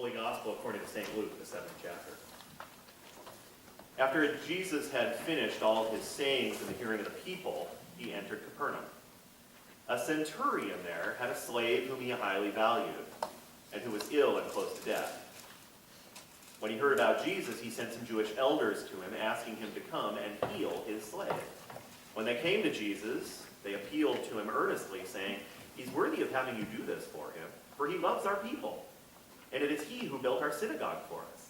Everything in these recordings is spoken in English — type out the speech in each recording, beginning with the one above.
Holy Gospel according to St. Luke, the 7th chapter. After Jesus had finished all his sayings in the hearing of the people, he entered Capernaum. A centurion there had a slave whom he highly valued, and who was ill and close to death. When he heard about Jesus, he sent some Jewish elders to him, asking him to come and heal his slave. When they came to Jesus, they appealed to him earnestly, saying, "He's worthy of having you do this for him, for he loves our people, and it is he who built our synagogue for us."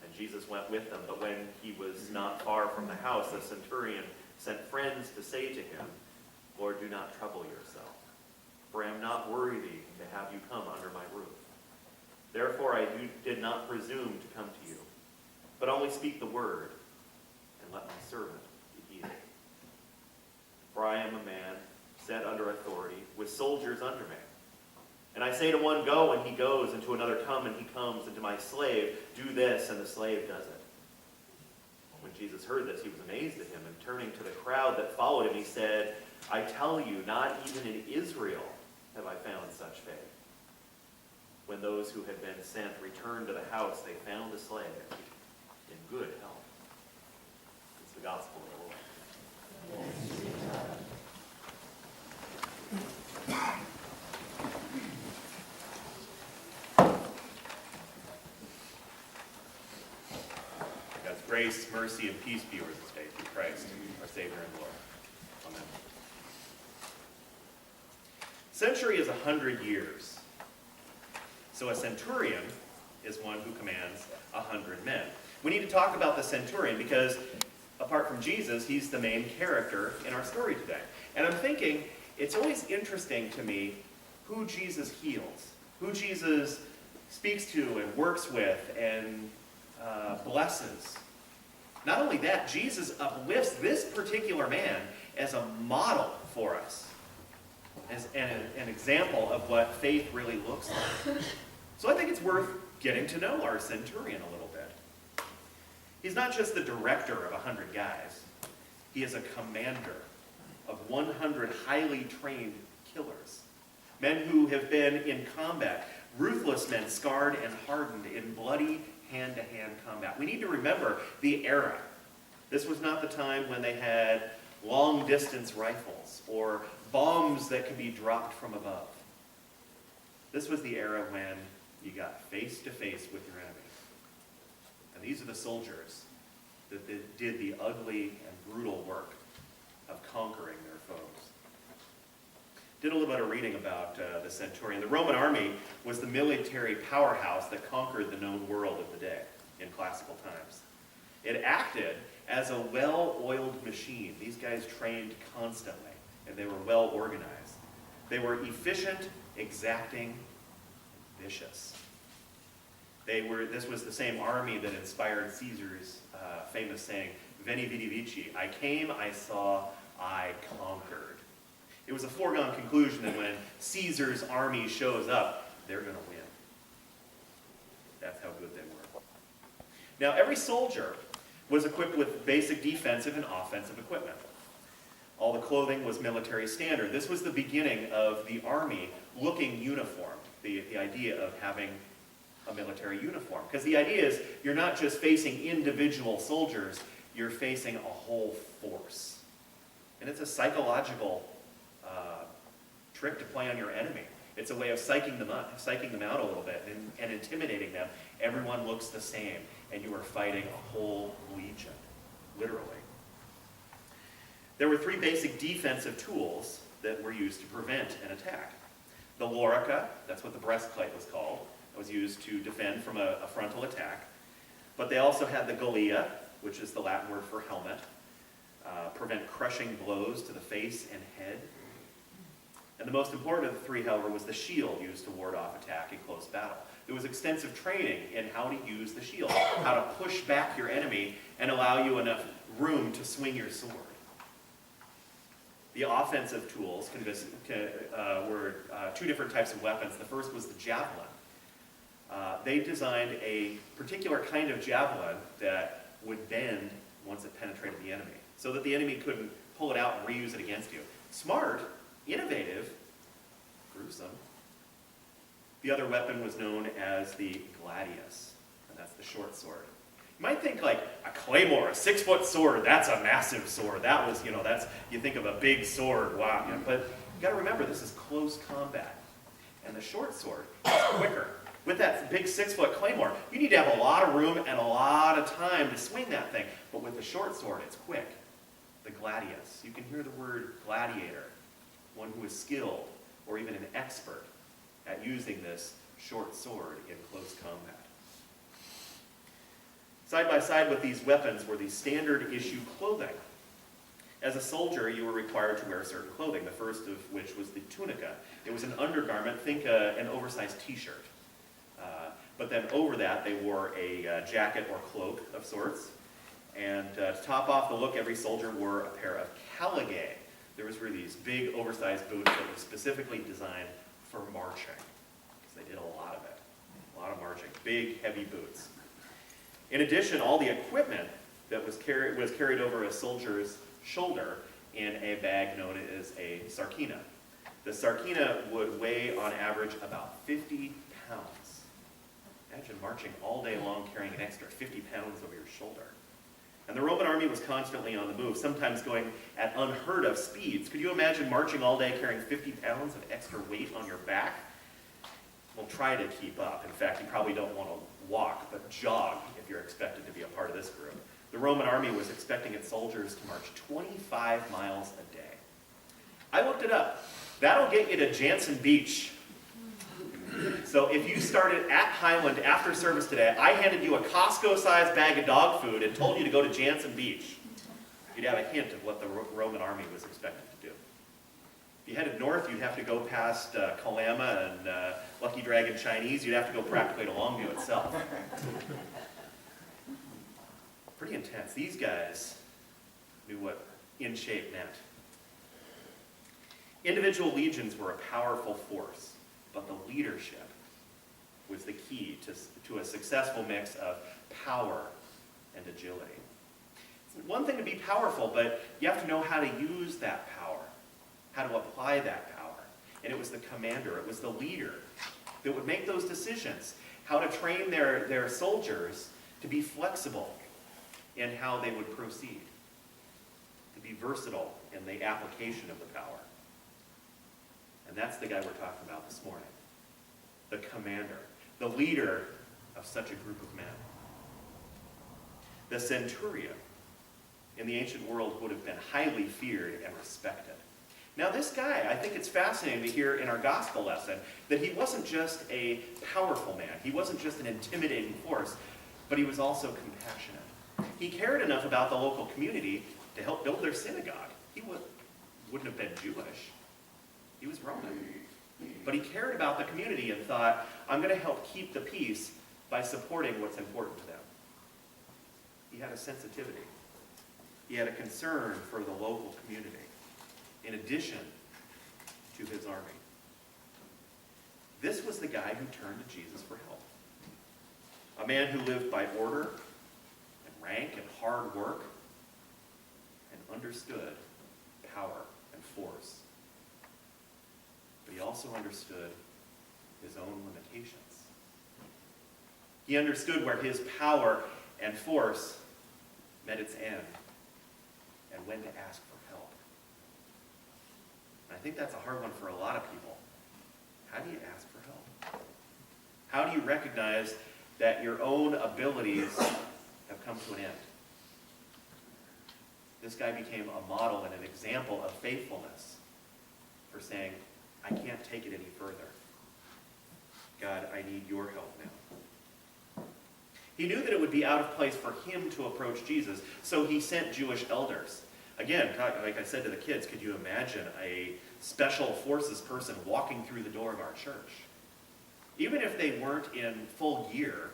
And Jesus went with them, but when he was not far from the house, the centurion sent friends to say to him, "Lord, do not trouble yourself, for I am not worthy to have you come under my roof. Therefore I did not presume to come to you, but only speak the word, and let my servant be healed. For I am a man set under authority, with soldiers under me. And I say to one, 'Go,' and he goes, and to another, 'Come,' and he comes, and to my slave, 'Do this,' and the slave does it." When Jesus heard this, he was amazed at him, and turning to the crowd that followed him, he said, "I tell you, not even in Israel have I found such faith." When those who had been sent returned to the house, they found the slave in good health. It's the gospel of the Lord. God's grace, mercy, and peace be yours this day through Christ, our Savior and Lord. Amen. Century is 100 years. So a centurion is one who commands 100 men. We need to talk about the centurion because, apart from Jesus, he's the main character in our story today. And I'm thinking, it's always interesting to me who Jesus heals, who Jesus speaks to and works with and blesses. Not only that, Jesus uplifts this particular man as a model for us, as an example of what faith really looks like. So I think it's worth getting to know our centurion a little bit. He's not just the director of 100 guys. He is a commander of 100 highly trained killers. Men who have been in combat. Ruthless men scarred and hardened in bloody hand-to-hand combat. We need to remember the era. This was not the time when they had long-distance rifles or bombs that could be dropped from above. This was the era when you got face-to-face with your enemy. And these are the soldiers that did the ugly and brutal work of conquering their foes. Did a little bit of reading about the centurion. The Roman army was the military powerhouse that conquered the known world of the day in classical times. It acted as a well-oiled machine. These guys trained constantly, and they were well organized. They were efficient, exacting, vicious. This was the same army that inspired Caesar's famous saying, "Veni, vidi, vici." I came, I saw, I conquered. It was a foregone conclusion that when Caesar's army shows up, they're going to win. That's how good they were. Now, every soldier was equipped with basic defensive and offensive equipment. All the clothing was military standard. This was the beginning of the army looking uniformed, the idea of having a military uniform. Because the idea is you're not just facing individual soldiers, you're facing a whole force. And it's a psychological trick to play on your enemy. It's a way of psyching them out a little bit and intimidating them. Everyone looks the same, and you are fighting a whole legion, literally. There were 3 basic defensive tools that were used to prevent an attack. The lorica, that's what the breastplate was called, was used to defend from a frontal attack. But they also had the galea, which is the Latin word for helmet, prevent crushing blows to the face and head. And the most important of the 3, however, was the shield used to ward off attack in close battle. There was extensive training in how to use the shield, how to push back your enemy and allow you enough room to swing your sword. The offensive tools were 2 different types of weapons. The first was the javelin. They designed a particular kind of javelin that would bend once it penetrated the enemy, so that the enemy couldn't pull it out and reuse it against you. Smart, innovative, gruesome. The other weapon was known as the gladius, and that's the short sword. You might think like a claymore, a 6-foot sword, that's a massive sword. That was, you think of a big sword, wow. But you got to remember, this is close combat. And the short sword is quicker. With that big 6-foot claymore, you need to have a lot of room and a lot of time to swing that thing. But with the short sword, it's quick. The gladius. You can hear the word gladiator, one who is skilled or even an expert at using this short sword in close combat. Side by side with these weapons were the standard issue clothing. As a soldier, you were required to wear certain clothing, the first of which was the tunica. It was an undergarment, think an oversized t-shirt. But then over that, they wore a jacket or cloak of sorts. And to top off the look, every soldier wore a pair of caligae. There were these big, oversized boots that were specifically designed for marching, because they did a lot of it, a lot of marching, big, heavy boots. In addition, all the equipment that was carried over a soldier's shoulder in a bag known as a sarkina. The sarkina would weigh, on average, about 50 pounds. Imagine marching all day long carrying an extra 50 pounds over your shoulder. And the Roman army was constantly on the move, sometimes going at unheard of speeds. Could you imagine marching all day carrying 50 pounds of extra weight on your back? Well, try to keep up. In fact, you probably don't want to walk, but jog if you're expected to be a part of this group. The Roman army was expecting its soldiers to march 25 miles a day. I looked it up. That'll get you to Jansen Beach. So if you started at Highland after service today, I handed you a Costco-sized bag of dog food and told you to go to Jansen Beach, you'd have a hint of what the Roman army was expected to do. If you headed north, you'd have to go past Kalama and Lucky Dragon Chinese. You'd have to go practically to Longview itself. Pretty intense. These guys knew what in shape meant. Individual legions were a powerful force, but the leadership was the key to a successful mix of power and agility. It's one thing to be powerful, but you have to know how to use that power, how to apply that power. And it was the commander, it was the leader that would make those decisions, how to train their soldiers to be flexible in how they would proceed, to be versatile in the application of the power. And that's the guy we're talking about this morning. The commander, the leader of such a group of men. The centurion in the ancient world would have been highly feared and respected. Now this guy, I think it's fascinating to hear in our gospel lesson that he wasn't just a powerful man. He wasn't just an intimidating force, but he was also compassionate. He cared enough about the local community to help build their synagogue. He wouldn't have been Jewish. He was Roman. But he cared about the community and thought, I'm going to help keep the peace by supporting what's important to them. He had a sensitivity. He had a concern for the local community, in addition to his army. This was the guy who turned to Jesus for help. A man who lived by order and rank and hard work and understood power and force. But he also understood his own limitations. He understood where his power and force met its end and when to ask for help. And I think that's a hard one for a lot of people. How do you ask for help? How do you recognize that your own abilities have come to an end? This guy became a model and an example of faithfulness for saying, I can't take it any further. God, I need your help now. He knew that it would be out of place for him to approach Jesus, so he sent Jewish elders. Again, like I said to the kids, could you imagine a special forces person walking through the door of our church? Even if they weren't in full gear,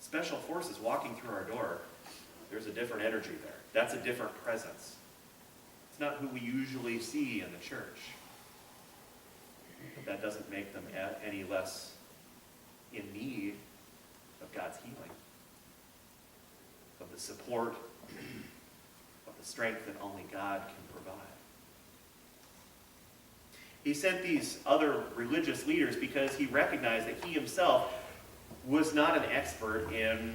special forces walking through our door, there's a different energy there. That's a different presence. It's not who we usually see in the church. But that doesn't make them any less in need of God's healing, of the support, of the strength that only God can provide. He sent these other religious leaders because he recognized that he himself was not an expert in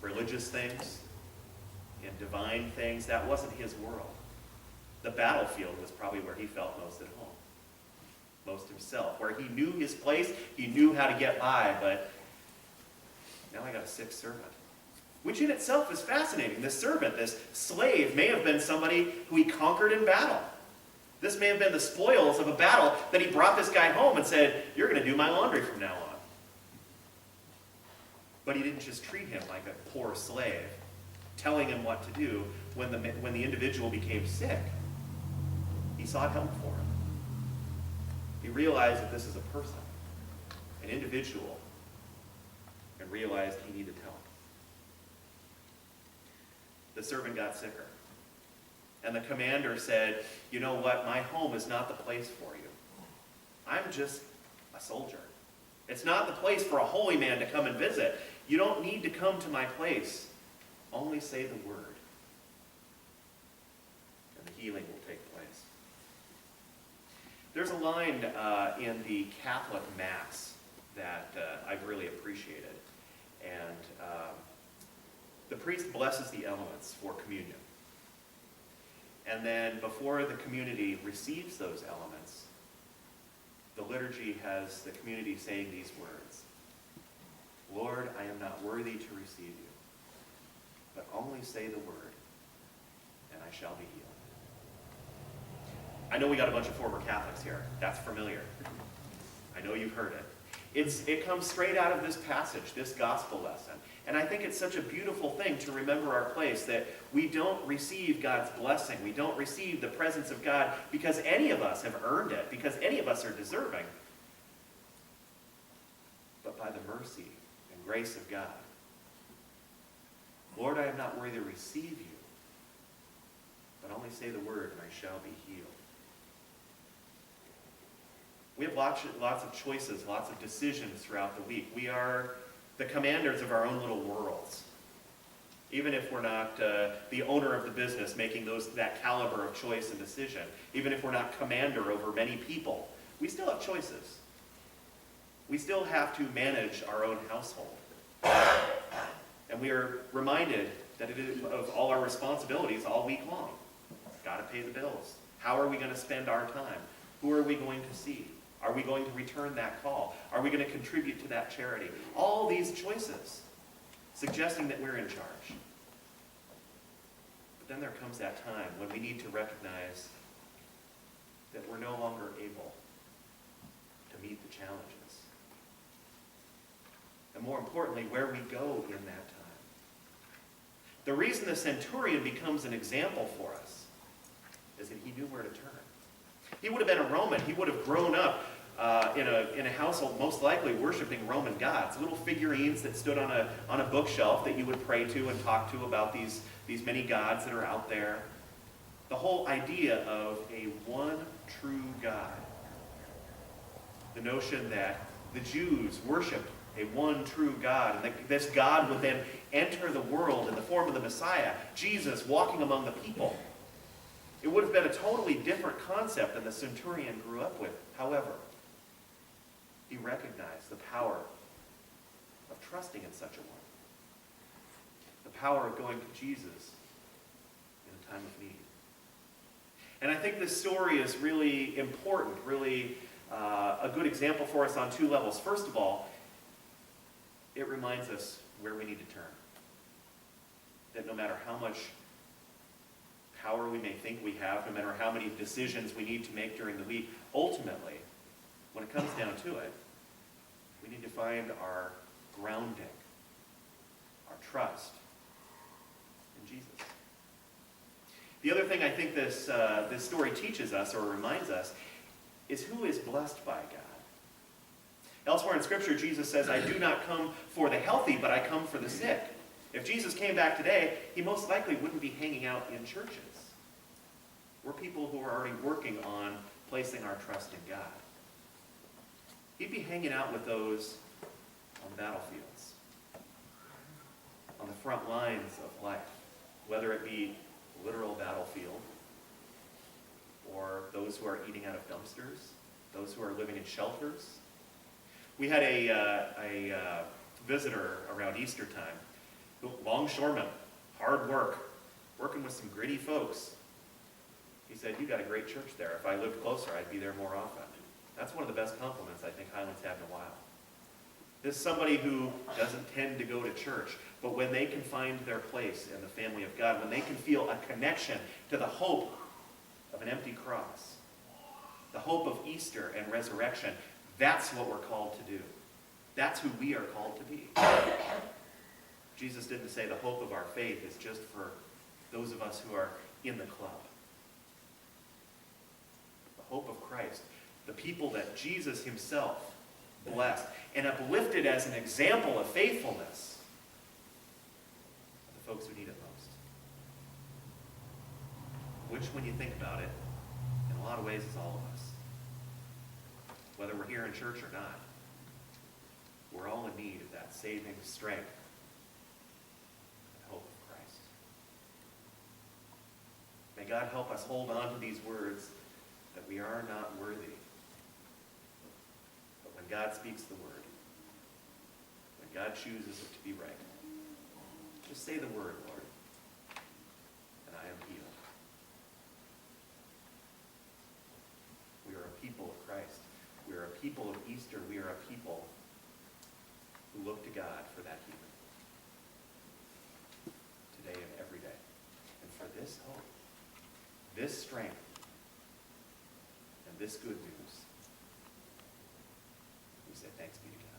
religious things, in divine things. That wasn't his world. The battlefield was probably where he felt most at home, most himself, where he knew his place, he knew how to get by, but now I got a sick servant. Which in itself is fascinating. This servant, this slave, may have been somebody who he conquered in battle. This may have been the spoils of a battle that he brought this guy home and said, "You're going to do my laundry from now on." But he didn't just treat him like a poor slave, telling him what to do. When the individual became sick, he sought help for him. He realized that this is a person, an individual, and realized he needed help. The servant got sicker. And the commander said, "You know what? My home is not the place for you. I'm just a soldier. It's not the place for a holy man to come and visit. You don't need to come to my place. Only say the word, and the healing will take place." There's a line in the Catholic Mass that I've really appreciated. And the priest blesses the elements for communion. And then before the community receives those elements, the liturgy has the community saying these words: "Lord, I am not worthy to receive you, but only say the word, and I shall be healed." I know we got a bunch of former Catholics here. That's familiar. I know you've heard it. It comes straight out of this passage, this gospel lesson. And I think it's such a beautiful thing to remember our place, that we don't receive God's blessing. We don't receive the presence of God because any of us have earned it, because any of us are deserving, but by the mercy and grace of God. "Lord, I am not worthy to receive you, but only say the word and I shall be healed." We have lots of choices, lots of decisions throughout the week. We are the commanders of our own little worlds. Even if we're not the owner of the business making that caliber of choice and decision, even if we're not commander over many people, we still have choices. We still have to manage our own household. And we are reminded that it is of all our responsibilities all week long. Got to pay the bills. How are we going to spend our time? Who are we going to see? Are we going to return that call? Are we going to contribute to that charity? All these choices, suggesting that we're in charge. But then there comes that time when we need to recognize that we're no longer able to meet the challenges. And more importantly, where we go in that time. The reason the centurion becomes an example for us is that he knew where to turn. He would have been a Roman. He would have grown up in a household most likely worshiping Roman gods, little figurines that stood on a bookshelf that you would pray to and talk to about these many gods that are out there. The whole idea of a one true God. The notion that the Jews worshiped a one true God, and that this God would then enter the world in the form of the Messiah, Jesus walking among the people. It would have been a totally different concept than the centurion grew up with. However, he recognized the power of trusting in such a one. The power of going to Jesus in a time of need. And I think this story is really important, really a good example for us on two levels. First of all, it reminds us where we need to turn. That no matter how much power we may think we have, no matter how many decisions we need to make during the week, ultimately, when it comes down to it, we need to find our grounding, our trust in Jesus. The other thing I think this story teaches us, or reminds us, is who is blessed by God. Elsewhere in Scripture, Jesus says, "I do not come for the healthy, but I come for the sick." If Jesus came back today, he most likely wouldn't be hanging out in churches. We're people who are already working on placing our trust in God. He'd be hanging out with those on the battlefields, on the front lines of life, whether it be literal battlefield or those who are eating out of dumpsters, those who are living in shelters. We had a visitor around Easter time, longshoreman, hard work, working with some gritty folks. He said, "You got a great church there. If I lived closer, I'd be there more often." That's one of the best compliments I think Highland's had in a while. This is somebody who doesn't tend to go to church, but when they can find their place in the family of God, when they can feel a connection to the hope of an empty cross, the hope of Easter and resurrection, that's what we're called to do. That's who we are called to be. Jesus didn't say the hope of our faith is just for those of us who are in the club. The hope of Christ, the people that Jesus himself blessed and uplifted as an example of faithfulness, are the folks who need it most. Which, when you think about it, in a lot of ways is all of us. Whether we're here in church or not, we're all in need of that saving strength and hope of Christ. May God help us hold on to these words that we are not worthy. But when God speaks the word, when God chooses it to be right, just say the word, Lord, and I am healed. We are a people of Christ. We are a people of Easter. We are a people who look to God for that healing today and every day. And for this hope, this strength, and this good news, we say thanks be to God.